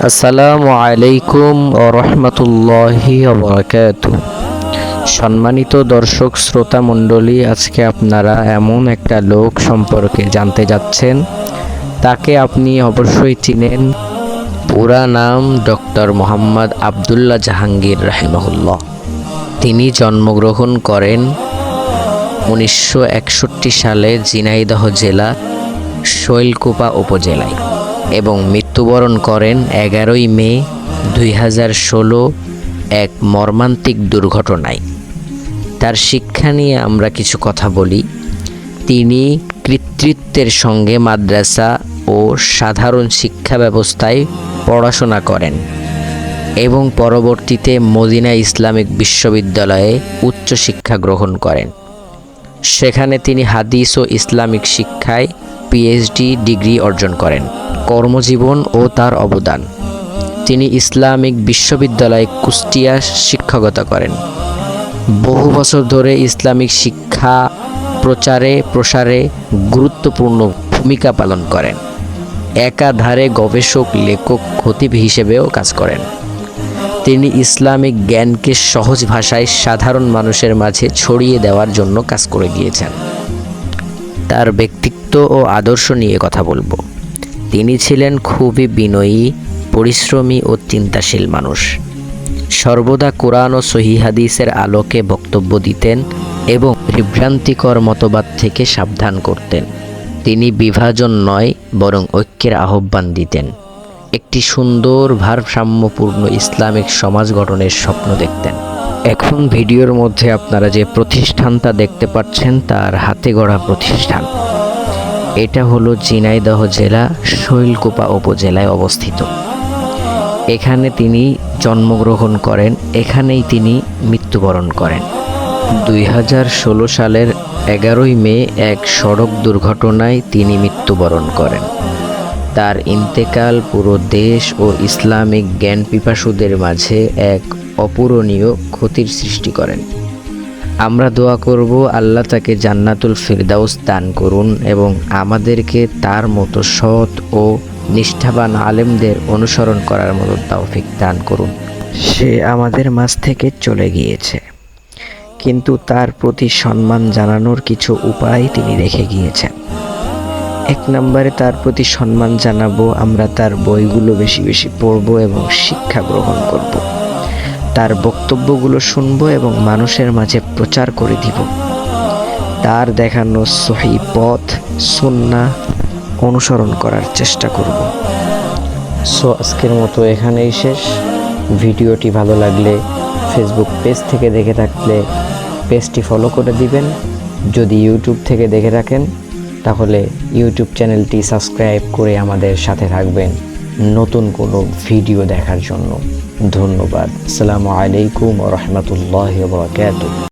আসসালামু আলাইকুম ওয়া রাহমাতুল্লাহি ওয়া বারাকাতুহু। সম্মানিত দর্শক শ্রোতা মণ্ডলী, আজকে আপনারা এমন একটা লোক সম্পর্কে জানতে যাচ্ছেন, তাকে আপনি অবশ্যই চিনেন। পুরা নাম ডক্টর মোহাম্মদ আবদুল্লাহ জাহাঙ্গীর রাহিমাহুল্লাহ। তিনি জন্মগ্রহণ করেন 1961 সালে ঝিনাইদহ জেলা শৈলকুপা উপজেলায় এবং মৃত্যুবরণ করেন 11 মে 2016 এক মর্মান্তিক দুর্ঘটনায়। তার শিক্ষা নিয়ে আমরা কিছু কথা বলি। তিনি কৃতিত্বের সঙ্গে মাদ্রাসা ও সাধারণ শিক্ষা ব্যবস্থায় পড়াশোনা করেন এবং পরবর্তীতে মদিনা ইসলামিক বিশ্ববিদ্যালয়ে উচ্চশিক্ষা গ্রহণ করেন। সেখানে তিনি হাদিস ও ইসলামিক শিক্ষায় পিএইচডি ডিগ্রি অর্জন করেন। কর্মজীবন ও তার অবদান: তিনি ইসলামিক বিশ্ববিদ্যালয়ে কুষ্টিয়া শিক্ষকতা করেন। বহু বছর ধরে ইসলামিক শিক্ষা প্রচারে প্রসারে গুরুত্বপূর্ণ ভূমিকা পালন করেন। একাধারে গবেষক, লেখক, খতিব হিসেবেও কাজ করেন। তিনি ইসলামিক জ্ঞানকে সহজ ভাষায় সাধারণ মানুষের মাঝে ছড়িয়ে দেওয়ার জন্য কাজ করে গিয়েছেন। তার ব্যক্তিত্ব ও আদর্শ নিয়ে কথা বলবো। তিনি ছিলেন খুবই বিনয়ী, পরিশ্রমী ও চিন্তাশীল মানুষ। সর্বদা কোরআন ও সহিহ হাদিসের আলোকে বক্তব্য দিতেন এবং বিভ্রান্তিকর মতবাদ থেকে সাবধান করতেন। তিনি বিভাজন নয়, বরং ঐক্যের আহ্বান দিতেন। একটি সুন্দর ভারসাম্যপূর্ণ ইসলামিক সমাজ গঠনের স্বপ্ন দেখতেন। এখন ভিডিওর মধ্যে আপনারা যে প্রতিষ্ঠানটা দেখতে পাচ্ছেন, তার হাতে গড়া প্রতিষ্ঠান। এটা হলো ঝিনাইদহ জেলা শৈলকুপা উপজেলায় অবস্থিত। এখানে তিনি জন্মগ্রহণ করেন, এখানেই তিনি মৃত্যুবরণ করেন। 2016 সালের 11 মে এক সড়ক দুর্ঘটনায় তিনি মৃত্যুবরণ করেন। তার ইন্তেকাল পুরো দেশ ও ইসলামিক জ্ঞান পিপাসুদের মাঝে এক অপূরণীয় ক্ষতির সৃষ্টি করেন। আমরা দোয়া করব, আল্লাহ তাকে জান্নাতুল ফিরদাউস দান করুন এবং আমাদেরকে তার মতো সৎ ও নিষ্ঠাবান আলেমদের অনুসরণ করার মতো তৌফিক দান করুন। সে আমাদের মাঝ থেকে চলে গিয়েছে, কিন্তু তার প্রতি সম্মান জানানোর কিছু উপায় তিনি রেখে গিয়েছেন। 1 নম্বরে তার প্রতি সম্মান জানাবো, আমরা তার বইগুলো বেশি বেশি পড়ব এবং শিক্ষা গ্রহণ করব। তার বক্তব্যগুলো শুনবো এবং মানুষের মাঝে প্রচার করে দিব। তার দেখানো সহিহ পথ সুন্নাহ অনুসরণ করার চেষ্টা করব। আজকের মতো এখানেই শেষ। ভিডিওটি ভালো লাগলে ফেসবুক পেজ থেকে দেখে থাকলে পেজটি ফলো করে দিবেন। যদি ইউটিউব থেকে দেখে থাকেন তাহলে ইউটিউব চ্যানেলটি সাবস্ক্রাইব করে আমাদের সাথে থাকবেন নতুন কোনো ভিডিও দেখার জন্য। ধন্যবাদ। আসসালামু আলাইকুম ওয়া রাহমাতুল্লাহি ওয়া বারাকাতুহু।